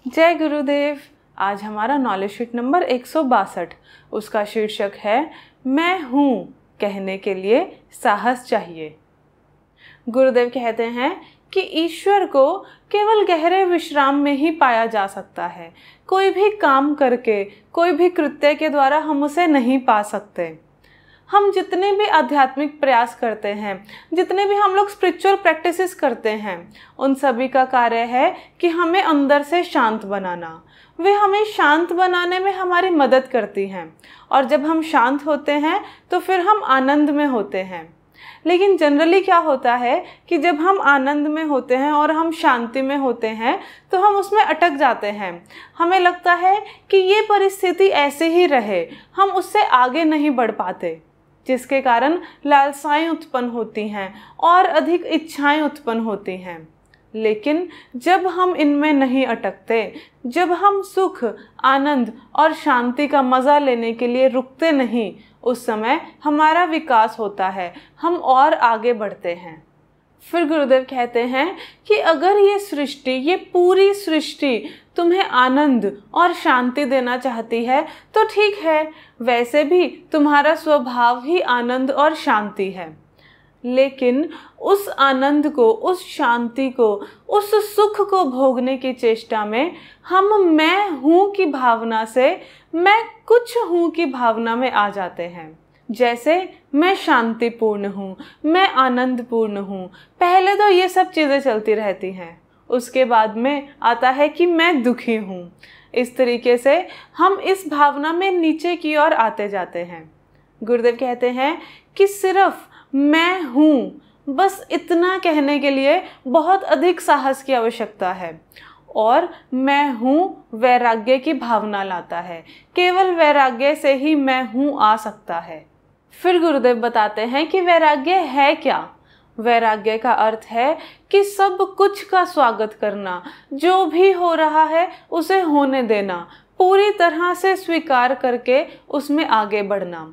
जय गुरुदेव। आज हमारा नॉलेज शीट नंबर 162, उसका शीर्षक है मैं हूँ कहने के लिए साहस चाहिए। गुरुदेव कहते हैं कि ईश्वर को केवल गहरे विश्राम में ही पाया जा सकता है। कोई भी काम करके, कोई भी कृत्य के द्वारा हम उसे नहीं पा सकते। हम जितने भी आध्यात्मिक प्रयास करते हैं, जितने भी हम लोग स्पिरिचुअल प्रैक्टिसेस करते हैं, उन सभी का कार्य है कि हमें अंदर से शांत बनाना। वे हमें शांत बनाने में हमारी मदद करती हैं और जब हम शांत होते हैं तो फिर हम आनंद में होते हैं। लेकिन जनरली क्या होता है कि जब हम आनंद में होते हैं और हम शांति में होते हैं तो हम उसमें अटक जाते हैं। हमें लगता है कि ये परिस्थिति ऐसे ही रहे, हम उससे आगे नहीं बढ़ पाते, जिसके कारण लालसाएं उत्पन्न होती हैं और अधिक इच्छाएं उत्पन्न होती हैं। लेकिन जब हम इनमें नहीं अटकते, जब हम सुख, आनंद और शांति का मज़ा लेने के लिए रुकते नहीं, उस समय हमारा विकास होता है, हम और आगे बढ़ते हैं। फिर गुरुदेव कहते हैं कि अगर ये सृष्टि, ये पूरी सृष्टि तुम्हें आनंद और शांति देना चाहती है तो ठीक है, वैसे भी तुम्हारा स्वभाव ही आनंद और शांति है। लेकिन उस आनंद को, उस शांति को, उस सुख को भोगने की चेष्टा में हम मैं हूँ की भावना से मैं कुछ हूँ की भावना में आ जाते हैं। जैसे मैं शांतिपूर्ण हूँ, मैं आनंदपूर्ण हूँ। पहले तो ये सब चीज़ें चलती रहती हैं, उसके बाद में आता है कि मैं दुखी हूँ। इस तरीके से हम इस भावना में नीचे की ओर आते जाते हैं। गुरुदेव कहते हैं कि सिर्फ मैं हूँ, बस इतना कहने के लिए बहुत अधिक साहस की आवश्यकता है। और मैं हूँ वैराग्य की भावना लाता है। केवल वैराग्य से ही मैं हूँ आ सकता है। फिर गुरुदेव बताते हैं कि वैराग्य है क्या। वैराग्य का अर्थ है कि सब कुछ का स्वागत करना, जो भी हो रहा है उसे होने देना, पूरी तरह से स्वीकार करके उसमें आगे बढ़ना,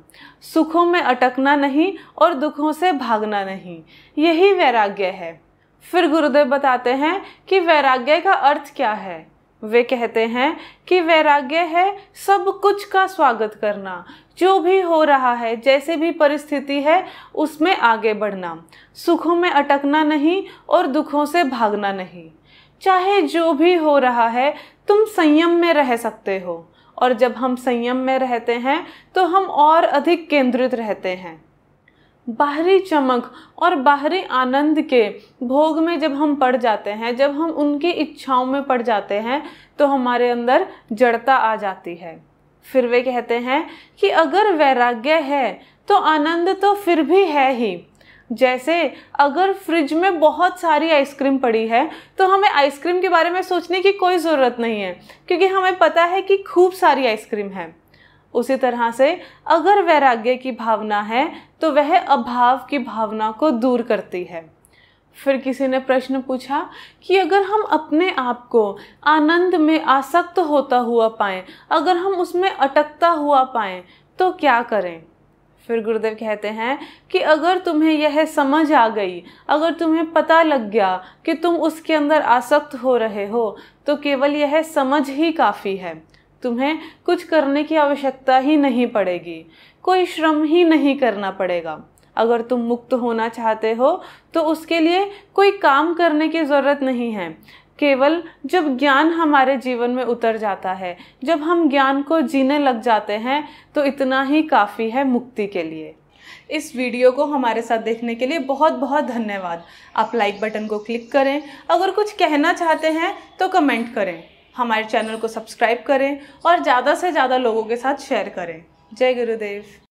सुखों में अटकना नहीं और दुखों से भागना नहीं। यही वैराग्य है। फिर गुरुदेव बताते हैं कि वैराग्य का अर्थ क्या है। वे कहते हैं कि वैराग्य है सब कुछ का स्वागत करना, जो भी हो रहा है, जैसे भी परिस्थिति है उसमें आगे बढ़ना, सुखों में अटकना नहीं और दुखों से भागना नहीं। चाहे जो भी हो रहा है तुम संयम में रह सकते हो, और जब हम संयम में रहते हैं तो हम और अधिक केंद्रित रहते हैं। बाहरी चमक और बाहरी आनंद के भोग में जब हम पड़ जाते हैं, जब हम उनकी इच्छाओं में पड़ जाते हैं तो हमारे अंदर जड़ता आ जाती है। फिर वे कहते हैं कि अगर वैराग्य है तो आनंद तो फिर भी है ही। जैसे अगर फ्रिज में बहुत सारी आइसक्रीम पड़ी है तो हमें आइसक्रीम के बारे में सोचने की कोई ज़रूरत नहीं है, क्योंकि हमें पता है कि खूब सारी आइसक्रीम है। उसी तरह से अगर वैराग्य की भावना है तो वह अभाव की भावना को दूर करती है। फिर किसी ने प्रश्न पूछा कि अगर हम अपने आप को आनंद में आसक्त होता हुआ पाएं, अगर हम उसमें अटकता हुआ पाएं तो क्या करें। फिर गुरुदेव कहते हैं कि अगर तुम्हें यह समझ आ गई, अगर तुम्हें पता लग गया कि तुम उसके अंदर आसक्त हो रहे हो, तो केवल यह समझ ही काफ़ी है। तुम्हें कुछ करने की आवश्यकता ही नहीं पड़ेगी, कोई श्रम ही नहीं करना पड़ेगा। अगर तुम मुक्त होना चाहते हो तो उसके लिए कोई काम करने की ज़रूरत नहीं है। केवल जब ज्ञान हमारे जीवन में उतर जाता है, जब हम ज्ञान को जीने लग जाते हैं, तो इतना ही काफ़ी है मुक्ति के लिए। इस वीडियो को हमारे साथ देखने के लिए बहुत बहुत धन्यवाद। आप लाइक बटन को क्लिक करें। अगर कुछ कहना चाहते हैं तो कमेंट करें। हमारे चैनल को सब्सक्राइब करें और ज़्यादा से ज़्यादा लोगों के साथ शेयर करें। जय गुरुदेव।